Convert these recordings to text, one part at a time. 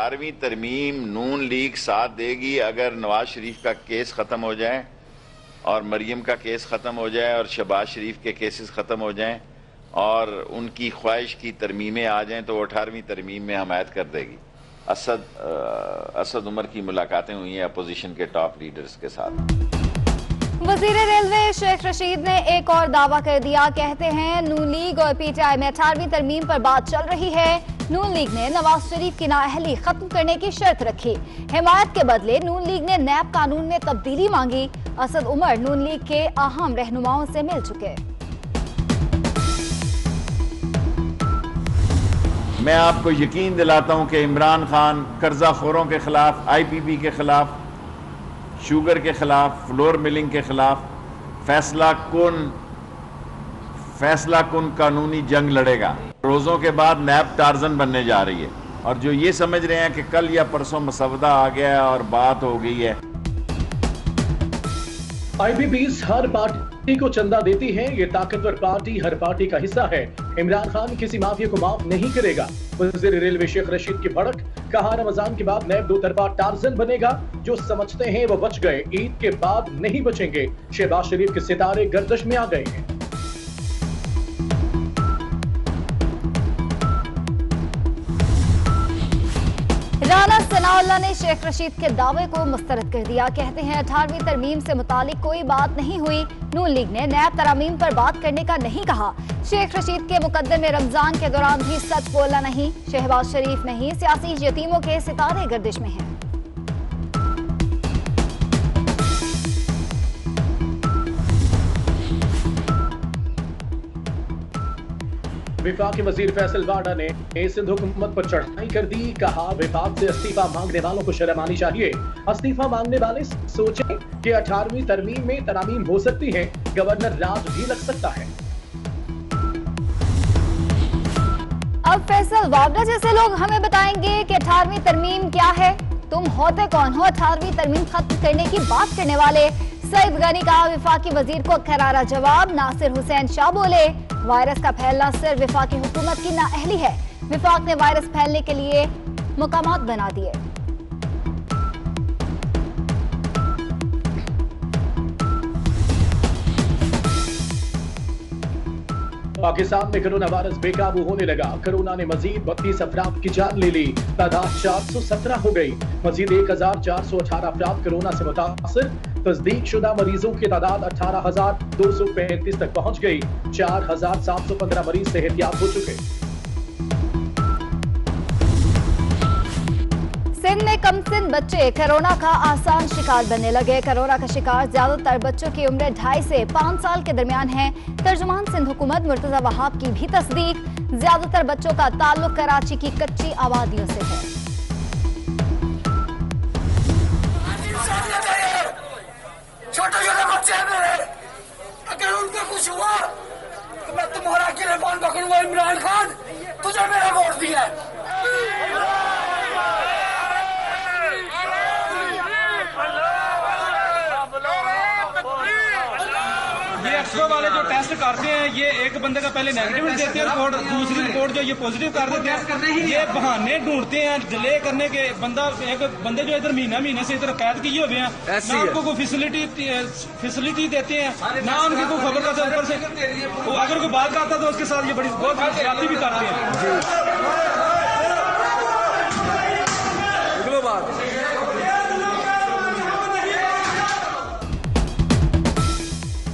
18वीं तरमीम नून लीग साथ देगी अगर नवाज शरीफ का केस ख़त्म हो जाए और मरियम का केस ख़त्म हो जाए और शहबाज शरीफ के केसेस ख़त्म हो जाएं और उनकी ख्वाहिश की तरमीमें आ जाएं तो 18वीं तरमीम में हमायत कर देगी। असद उमर की मुलाकातें हुई हैं अपोजिशन के टॉप लीडर्स के साथ। वजीर रेलवे शेख रशीद ने एक और दावा कर दिया। कहते हैं नून लीग और पीटीआई में 18वीं तरमीम पर बात चल रही है। नून लीग ने नवाज शरीफ की नाअहली खत्म करने की शर्त रखी। हिमायत के बदले नून लीग ने नैब कानून में तब्दीली मांगी। असद उमर नून लीग के अहम रहनुमाओं से मिल चुके। मैं आपको यकीन दिलाता हूं कि इमरान खान कर्जाखोरों के खिलाफ, IPP के खिलाफ, शुगर के खिलाफ, फ्लोर मिलिंग के खिलाफ फैसला कुन कानूनी जंग लड़ेगा। रोजों के बाद नैब टार्जन बनने जा रही है और जो ये समझ रहे हैं कि कल या परसों मसवदा आ गया है और बात हो गई है। IPPs हर पार्टी को चंदा देती है। ये ताकतवर पार्टी हर पार्टी का हिस्सा है। इमरान खान किसी माफिया को माफ नहीं करेगा। वज़ीर रेलवे शेख रशीद की भड़क। कहा रमजान के बाद नैब दो तरफा टार्जन बनेगा। जो समझते हैं वो बच गए, ईद के बाद नहीं बचेंगे। शहबाज शरीफ के सितारे गर्दिश में आ गए हैं। राना सनाउल्लाह ने शेख रशीद के दावे को मुस्तरद कर दिया। कहते हैं 18वीं तरमीम से मुतालिक कोई बात नहीं हुई। नून लीग ने नैब तरामीम पर बात करने का नहीं कहा। शेख रशीद के मुकद्दर में रमजान के दौरान भी सच बोलना नहीं। शहबाज शरीफ नहीं, सियासी यतीमों के सितारे गर्दिश में हैं। विफाकी वजीर फैसल वाडा ने सिंध हुकूमत पर चढ़ाई कर दी। कहा विफाक से इस्तीफा मांगने वालों को शर्म आनी चाहिए। इस्तीफा मांगने वाले सोचें कि 18वीं तरमीम में तरामीम हो सकती है, गवर्नर राज भी लग सकता है। अब फैसल वाडा जैसे लोग हमें बताएंगे कि 18वीं तरमीम क्या है। तुम होते कौन हो 18वीं तरमीम खत्म करने की बात करने वाले? सईद गनी का विफाकी वजीर को करारा जवाब। नासिर हुसैन शाह बोले वायरस का फैलना सिर्फ विफाकी हुकूमत की नाअहली है। विफाक ने वायरस फैलने के लिए मकामात बना दिए। पाकिस्तान में कोरोना वायरस बेकाबू होने लगा। कोरोना ने मजीद 32 अफराद की जान ले ली। तादाद 417 हो गई। मजीद 1418 अफराद कोरोना से मुतासर। तस्दीक शुदा मरीजों की तादाद 18,235 तक पहुंच गई। 4,715 मरीज सेहतियाब हो चुके। सिंध में कमसिन बच्चे कोरोना का आसान शिकार बनने लगे। कोरोना का शिकार ज्यादातर बच्चों की उम्र 2.5 से 5 साल के दरमियान है। तर्जुमान सिंध हुकूमत मुर्तजा वहाब की भी तस्दीक। ज्यादातर बच्चों का ताल्लुक कराची की कच्ची आबादियों से है। छोटे छोटे बच्चे हैं मेरे, अगर उनको कुछ हुआ तो मैं तुम्हारा गिरफ्तार पकड़ूंगा। इमरान खान, तुझे मेरा वोट दिया है। ये एक्सपो वाले जो टेस्ट करते हैं, ये एक बंदे का पहले नेगेटिव देते हैं रिपोर्ट, दूसरी रिपोर्ट जो ये पॉजिटिव कर देते हैं। ये बहाने ढूंढते हैं डिले करने के। एक बंदे जो इधर महीना से इधर कैद किए हुए हैं, ना उनको कोई फैसिलिटी देते हैं, ना उनकी कोई खबर करते हैं। ऊपर से अगर कोई बात करता तो उसके साथ ये बड़ी बहुत ज्यादती भी करते हैं।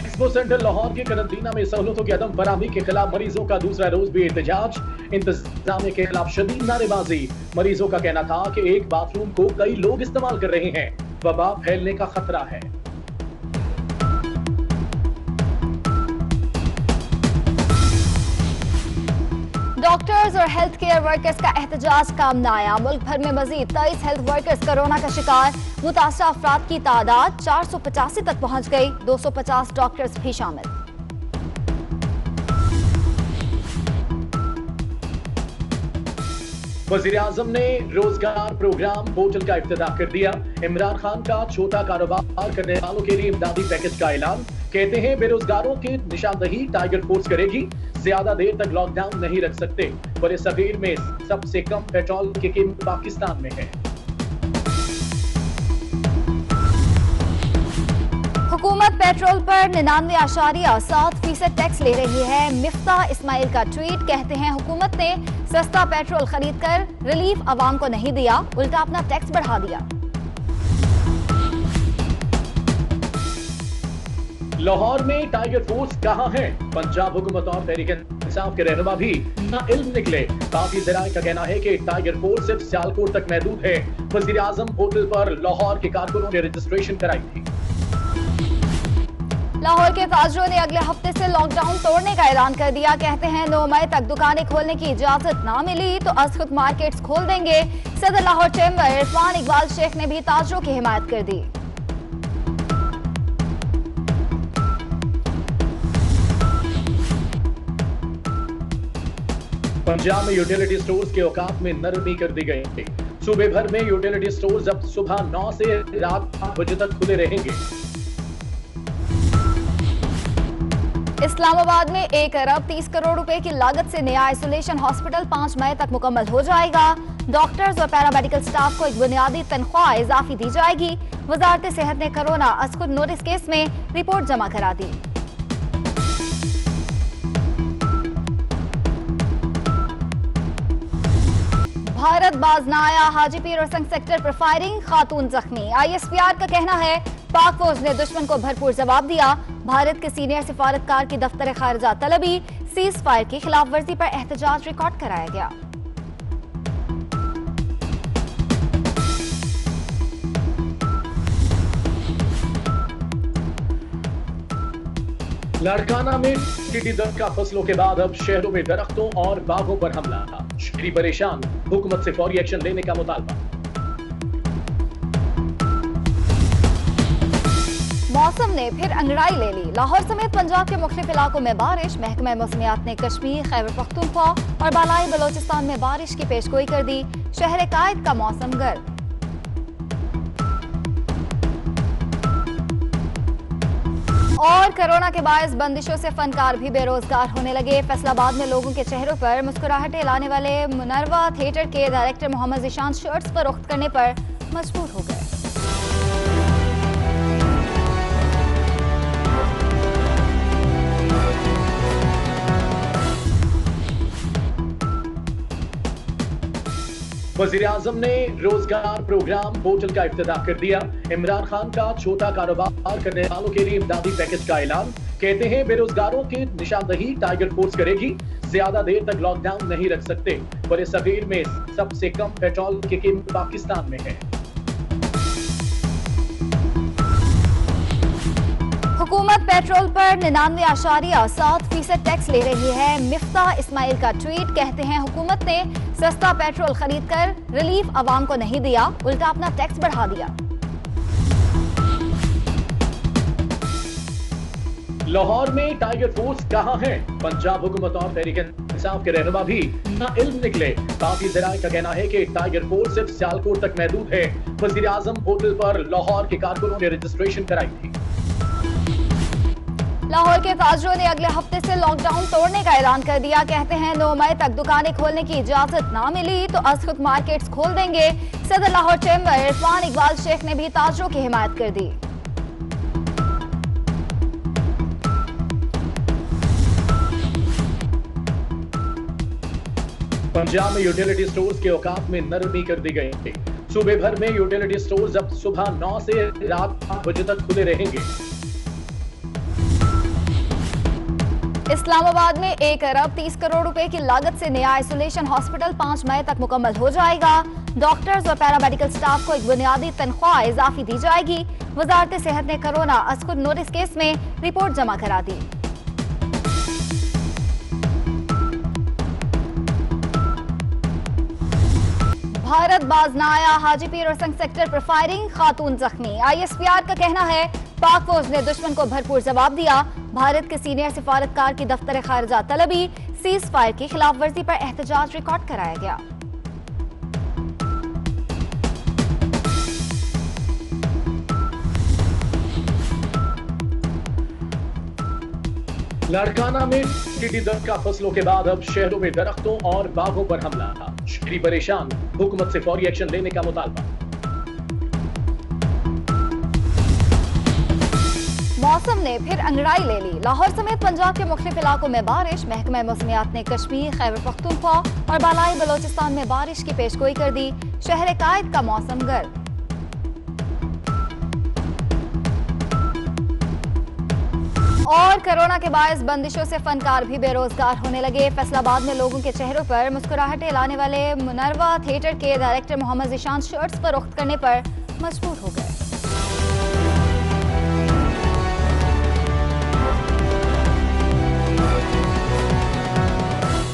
एक्सपो सेंटर लाहौर के करंटीना में सहूलतों की अदम फराहमी के खिलाफ मरीजों का दूसरा रोज भी एहतजाज। इंतजामिया के खिलाफ शदीद नारेबाजी। मरीजों का कहना था कि एक बाथरूम को कई लोग इस्तेमाल कर रहे हैं। वबा फैलने का खतरा है। डॉक्टर्स और हेल्थ केयर वर्कर्स का एहतजाज काम न आया। मुल्क भर में मजीद 23 हेल्थ वर्कर्स कोरोना का शिकार। मुतासरा अफराद की तादाद 485 तक पहुंच गई। 250 डॉक्टर्स भी शामिल। वजीर आजम ने रोजगार प्रोग्राम पोर्टल का इफ्तिताह कर दिया। इमरान खान का छोटा कारोबार करने वालों के लिए इमदादी पैकेज का ऐलान। कहते हैं बेरोजगारों की निशानदही टाइगर फोर्स करेगी, ज्यादा देर तक लॉकडाउन नहीं रख सकते। बरसगीर में सबसे कम पेट्रोल की कीमत पाकिस्तान में है। हुकूमत पेट्रोल पर 99.7% टैक्स ले रही है। मिफ्ताह इस्माइल का ट्वीट, कहते हैं हुकूमत ने सस्ता पेट्रोल खरीदकर रिलीफ आवाम को नहीं दिया, उल्टा अपना टैक्स बढ़ा दिया। लाहौर में टाइगर फोर्स कहां है? पंजाब हुकूमत और तहरीक इंसाफ के रहनुमा भी नाइल्म निकले। काफी जराये का कहना है कि टाइगर फोर्स सिर्फ सियालकोट तक महदूद है। वजीर आजम होटल पर लाहौर के कारकुनों ने रजिस्ट्रेशन कराई थी। लाहौर के ताजरों ने अगले हफ्ते से लॉकडाउन तोड़ने का ऐलान कर दिया। कहते हैं 9 मई तक दुकानें खोलने की इजाजत ना मिली तो अज खुद मार्केट्स खोल देंगे। सदर लाहौर चैम्बर इरफान इकबाल शेख ने भी ताजरों की हिमायत कर दी। पंजाब में यूटिलिटी स्टोर्स के औकात में नरमी कर दी गई थी। सूबे भर में यूटिलिटी स्टोर्स अब सुबह 9 से रात 8 बजे तक खुले रहेंगे। इस्लामाबाद में 1 अरब 30 करोड़ रुपए की लागत से नया आइसोलेशन हॉस्पिटल 5 मई तक मुकम्मल हो जाएगा। डॉक्टर्स और पैरामेडिकल स्टाफ को एक बुनियादी तनख्वाह इजाफी दी जाएगी। वजारत सेहत ने कोरोना अस्कुद नोटिस केस में रिपोर्ट जमा करा दी। भारत बाज ना आया, हाजी पीर और संग सेक्टर पर फायरिंग, खातून जख्मी। ISPR का कहना है पाक फौज ने दुश्मन को भरपूर जवाब दिया। भारत के सीनियर सिफारतकार की दफ्तर खारिजा तलबी, सीज फायर की खिलाफ वर्जी पर एहतजाज रिकॉर्ड कराया गया। लाड़काना में टिड्डी दल का फसलों के बाद अब शहरों में दरख्तों और बागों पर हमला। शहरी परेशान, हुकूमत से फौरी एक्शन लेने का मुतालबा। मौसम ने फिर अंगड़ाई ले ली। लाहौर समेत पंजाब के मुख्तलिफ इलाकों में बारिश। महकमा मौसमियात ने कश्मीर, खैबर पख्तूनख्वा और बालाई बलोचिस्तान में बारिश की पेशगोई कर दी। शहर कायद का मौसम गर्म। और कोरोना के बायस बंदिशों से फनकार भी बेरोजगार होने लगे। फैसलाबाद में लोगों के चेहरों पर मुस्कुराहटें लाने वाले मुनरवा थिएटर के डायरेक्टर मोहम्मद ज़ीशान शर्ट्स फरोख्त करने पर मजबूर हो गए। वजीर आजम ने रोजगार प्रोग्राम पोर्टल का इफ्तिताह कर दिया। इमरान खान का छोटा कारोबार करने वालों के लिए इमदादी पैकेज का ऐलान। कहते हैं बेरोजगारों की निशानदही टाइगर फोर्स करेगी, ज्यादा देर तक लॉकडाउन नहीं रख सकते। बरसगीर में सबसे कम पेट्रोल की कीमत पाकिस्तान में है। हुकूमत पेट्रोल पर 99.7% टैक्स ले रही है। मिफ्ताह इस्माइल का ट्वीट, कहते हैं हुकूमत ने सस्ता पेट्रोल खरीदकर रिलीफ आवाम को नहीं दिया, उल्टा अपना टैक्स बढ़ा दिया। लाहौर में टाइगर फोर्स कहां है? पंजाब हुकूमत और तहरीक इंसाफ के रहनुमा भी नाइल्म निकले। काफी जराये का कहना है कि टाइगर फोर्स सिर्फ सियालकोट तक महदूद है। वजीर आजम होटल पर लाहौर के कारकुनों ने रजिस्ट्रेशन कराई थी। लाहौर के ताजरों ने अगले हफ्ते से लॉकडाउन तोड़ने का ऐलान कर दिया। कहते हैं 9 मई तक दुकानें खोलने की इजाजत ना मिली तो अज खुद मार्केट्स खोल देंगे। सदर लाहौर चैम्बर इरफान इकबाल शेख ने भी ताजरों की हिमायत कर दी। पंजाब में यूटिलिटी स्टोर्स के औकात में नरमी कर दी गई थी। सूबे भर में यूटिलिटी स्टोर्स अब सुबह 9 से रात 8 बजे तक खुले रहेंगे। इस्लामाबाद में 1 अरब 30 करोड़ रुपए की लागत से नया आइसोलेशन हॉस्पिटल 5 मई तक मुकम्मल हो जाएगा। डॉक्टर्स और पैरामेडिकल स्टाफ को एक बुनियादी तनख्वाह इजाफी दी जाएगी। वजारत सेहत ने कोरोना अस्कुद नोटिस केस में रिपोर्ट जमा करा दी। भारत बाज ना आया, हाजी पीर और संग सेक्टर पर फायरिंग, खातून जख्मी। ISPR का कहना है पाक फौज ने दुश्मन को भरपूर जवाब दिया। भारत के सीनियर सिफारतकार की दफ्तर खारिजा तलबी, सीज फायर की खिलाफ वर्जी पर एहतजाज रिकॉर्ड कराया गया। लाड़काना में टिड्डी दल का फसलों के बाद अब शहरों में दरख्तों और बागों पर हमला। शहरी परेशान, हुकूमत से फौरी एक्शन लेने का मुतालबा। मौसम ने फिर अंगड़ाई ले ली। लाहौर समेत पंजाब के मुख्तलिफ इलाकों में बारिश। महकमा मौसमियात ने कश्मीर, खैबर पख्तूनख्वा और बालाई बलोचिस्तान में बारिश की पेशगोई कर दी। शहर कायद का मौसम गर्म। और कोरोना के बायस बंदिशों से फनकार भी बेरोजगार होने लगे। फैसलाबाद में लोगों के चेहरों पर मुस्कुराहटें लाने वाले मुनरवा थिएटर के डायरेक्टर मोहम्मद ज़ीशान शर्ट्स फरोख्त करने पर मजबूर हो गए।